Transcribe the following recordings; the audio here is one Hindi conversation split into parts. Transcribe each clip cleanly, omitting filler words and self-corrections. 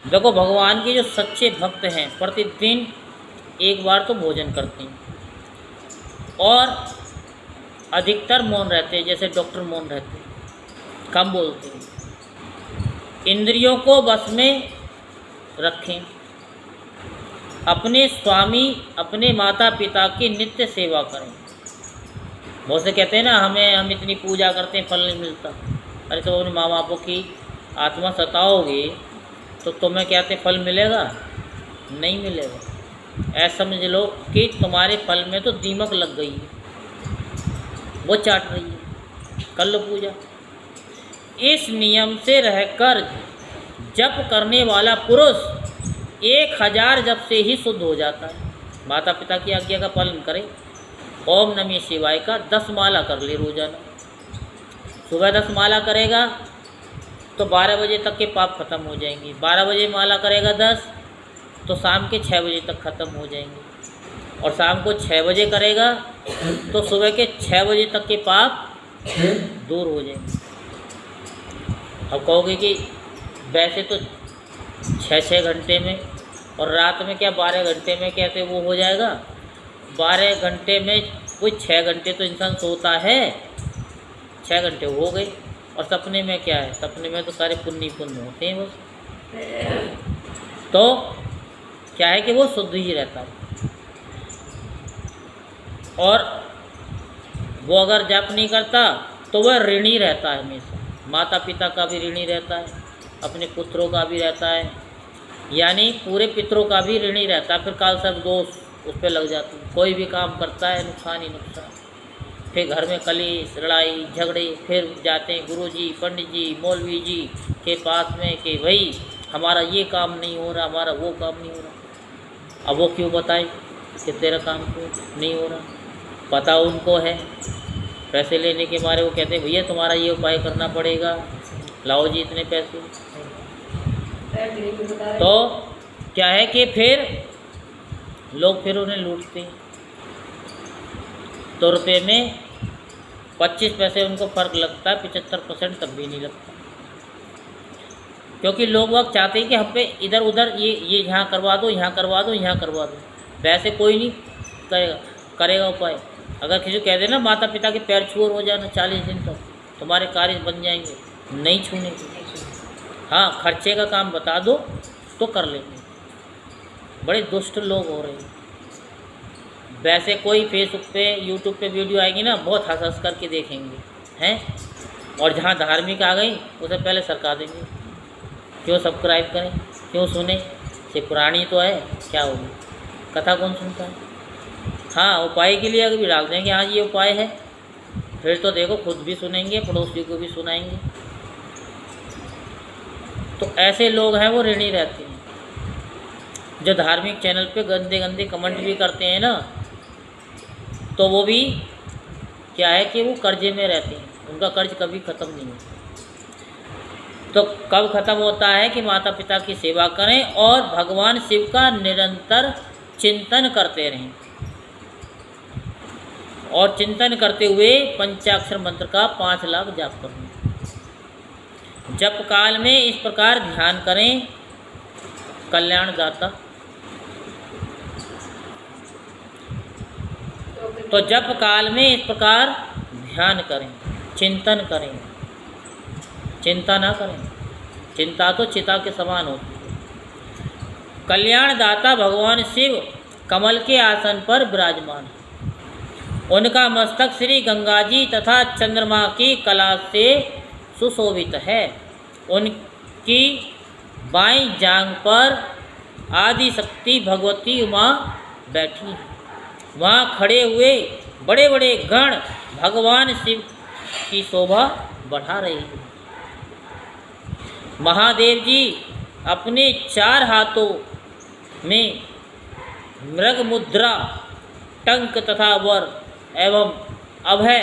देखो, भगवान के जो सच्चे भक्त हैं प्रतिदिन एक बार तो भोजन करते हैं और अधिकतर मौन रहते हैं, जैसे डॉक्टर मौन रहते हैं, कम बोलते हैं। इंद्रियों को बस में रखें, अपने स्वामी अपने माता पिता की नित्य सेवा करें। बहुत से कहते हैं ना, हम इतनी पूजा करते हैं फल नहीं मिलता। अरे तो अपने माँ बापों की आत्मा सताओगे तो तुम्हें क्या फल मिलेगा? नहीं मिलेगा। ऐसा समझ लो कि तुम्हारे फल में तो दीमक लग गई है, वो चाट रही है। कर लो पूजा। इस नियम से रहकर जप करने वाला पुरुष 1000 जप से ही शुद्ध हो जाता है। माता पिता की आज्ञा का पालन करे। ओम नमः शिवाय का 10 माला कर ले रोजाना। सुबह 10 माला करेगा तो 12 बजे तक के पाप खत्म हो जाएंगे। 12 बजे माला करेगा 10 तो शाम के 6 बजे तक ख़त्म हो जाएंगे। और शाम को 6 बजे करेगा तो सुबह के 6 बजे तक के पाप दूर हो जाएंगे। अब कहोगे कि वैसे तो 6-6 घंटे में और रात में क्या 12 घंटे में कहते वो हो जाएगा? 12 घंटे में कोई 6 घंटे तो इंसान सोता है, 6 घंटे हो गए। और सपने में क्या है? सपने में तो सारे पुण्य होते हैं बस। तो क्या है कि वो शुद्ध ही रहता है। और वो अगर जप नहीं करता तो वह ऋणी रहता है हमेशा। माता पिता का भी ऋणी रहता है, अपने पुत्रों का भी रहता है, यानी पूरे पितरों का भी ऋणी रहता है। फिर काल सर्प दोष उस पर लग जाती है। कोई भी काम करता है नुकसान ही नुकसान। फिर घर में कलेश लड़ाई झगड़े, फिर जाते हैं गुरुजी पंडित जी मौलवी जी के पास में कि भाई हमारा ये काम नहीं हो रहा, हमारा वो काम नहीं हो रहा। अब वो क्यों बताए कि तेरा काम क्यों नहीं हो रहा? पता उनको है। पैसे लेने के मारे वो कहते हैं भैया तुम्हारा ये उपाय करना पड़ेगा, लाओ जी इतने पैसे। तो क्या है कि फिर लोग फिर उन्हें लूटते हैं। तो रुपये में 25 पैसे उनको फ़र्क लगता है, 75% तब भी नहीं लगता। क्योंकि लोग वक्त चाहते हैं कि हम पे इधर उधर ये यहाँ करवा दो, यहाँ करवा दो, यहाँ करवा दो। वैसे कोई नहीं करेगा उपाय। अगर किसी को कह देना माता पिता के पैर छू हो जाना 40 दिन तक, तुम्हारे कार्य बन जाएंगे, नहीं छूने। हाँ, खर्चे का काम बता दो तो कर लेंगे। बड़े दुष्ट लोग हो रहे हैं। वैसे कोई फेसबुक पे यूट्यूब पे वीडियो आएगी ना, बहुत हंस हंस करके देखेंगे हैं, और जहाँ धार्मिक आ गई उसे पहले सरका देंगे। क्यों सब्सक्राइब करें, क्यों सुने? ये पुरानी तो है, क्या होगी? कथा कौन सुनता है? हाँ, उपाय के लिए अगर भी डाल देंगे हाँ ये उपाय है, फिर तो देखो खुद भी सुनेंगे, पड़ोसी को भी सुनाएंगे। तो ऐसे लोग हैं वो ऋणी रहते हैं। जो धार्मिक चैनल पे गंदे गंदे कमेंट भी करते हैं ना, तो वो भी क्या है कि वो कर्जे में रहते हैं। उनका कर्ज कभी ख़त्म नहीं होता। तो कब ख़त्म होता है कि माता पिता की सेवा करें और भगवान शिव का निरंतर चिंतन करते रहें। और चिंतन करते हुए पंचाक्षर मंत्र का 5 लाख जाप करें। जप काल में इस प्रकार ध्यान करें, कल्याणदाता। तो जप काल में इस प्रकार ध्यान करें, चिंतन करें, चिंता ना करें। चिंता तो चिता के समान होती है। कल्याणदाता भगवान शिव कमल के आसन पर विराजमान है। उनका मस्तक श्री गंगा जी तथा चंद्रमा की कला से सुशोभित है। उनकी बाईं जांघ पर आदि शक्ति भगवती उमा बैठी है। वहाँ खड़े हुए बड़े बड़े गण भगवान शिव की शोभा बढ़ा रहे हैं। महादेव जी अपने 4 हाथों में मृग मुद्रा, टंक तथा वर एवं अभय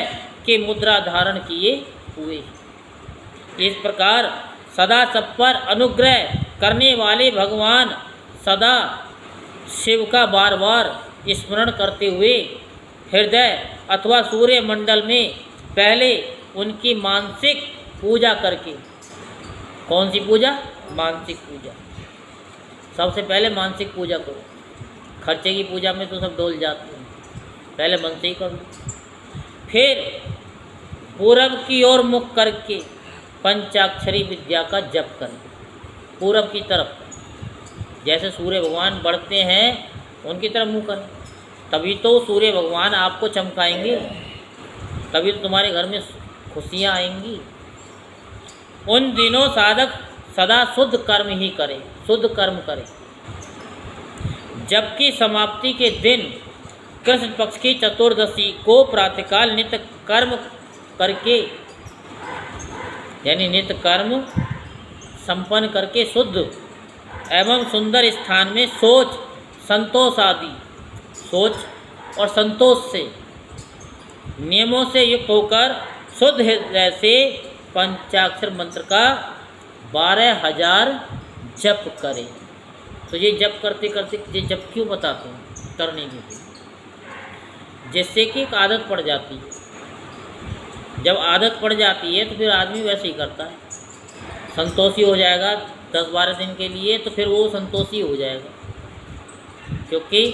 के मुद्रा धारण किए हुए। इस प्रकार सदा सब पर अनुग्रह करने वाले भगवान सदा शिव का बार बार स्मरण करते हुए हृदय अथवा सूर्य मंडल में पहले उनकी मानसिक पूजा करके, कौन सी पूजा? मानसिक पूजा। सबसे पहले मानसिक पूजा करो। खर्चे की पूजा में तो सब डोल जाते हैं, पहले मन से ही कर लो। फिर पूरब की ओर मुख करके पंचाक्षरी विद्या का जप करें, पूरब की तरफ। जैसे सूर्य भगवान बढ़ते हैं उनकी तरफ मुँह करें, तभी तो सूर्य भगवान आपको चमकाएंगे, तभी तो तुम्हारे घर में खुशियाँ आएंगी। उन दिनों साधक सदा शुद्ध कर्म ही करे, शुद्ध कर्म करे। जबकि समाप्ति के दिन कृष्ण पक्ष की चतुर्दशी को प्रातःकाल नित्य कर्म करके, यानी नित्य कर्म संपन्न करके शुद्ध एवं सुंदर स्थान में सोच और संतोष से नियमों से युक्त होकर शुद्ध हृदय से पंचाक्षर मंत्र का 12,000 जप करें। तो ये जप करते करते, ये जप क्यों बताते हैं? करने के लिए, जिससे कि एक आदत पड़ जाती है। जब आदत पड़ जाती है तो फिर आदमी वैसे ही करता है, संतोषी हो जाएगा 10-12 दिन के लिए, तो फिर वो संतोषी हो जाएगा। क्योंकि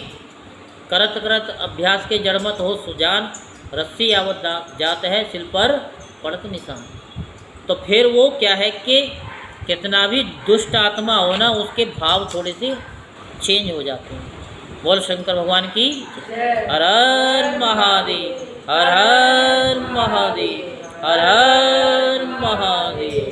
करत करत अभ्यास के जड़मत हो सुजान, रस्सी आवत जात है सिल पर पड़त निशान। तो फिर वो क्या है कि कितना भी दुष्ट आत्मा हो ना, उसके भाव थोड़े से चेंज हो जाते हैं। बोल शंकर भगवान की हर हर महादेव, हर हर महादेव, हर हर महादेव।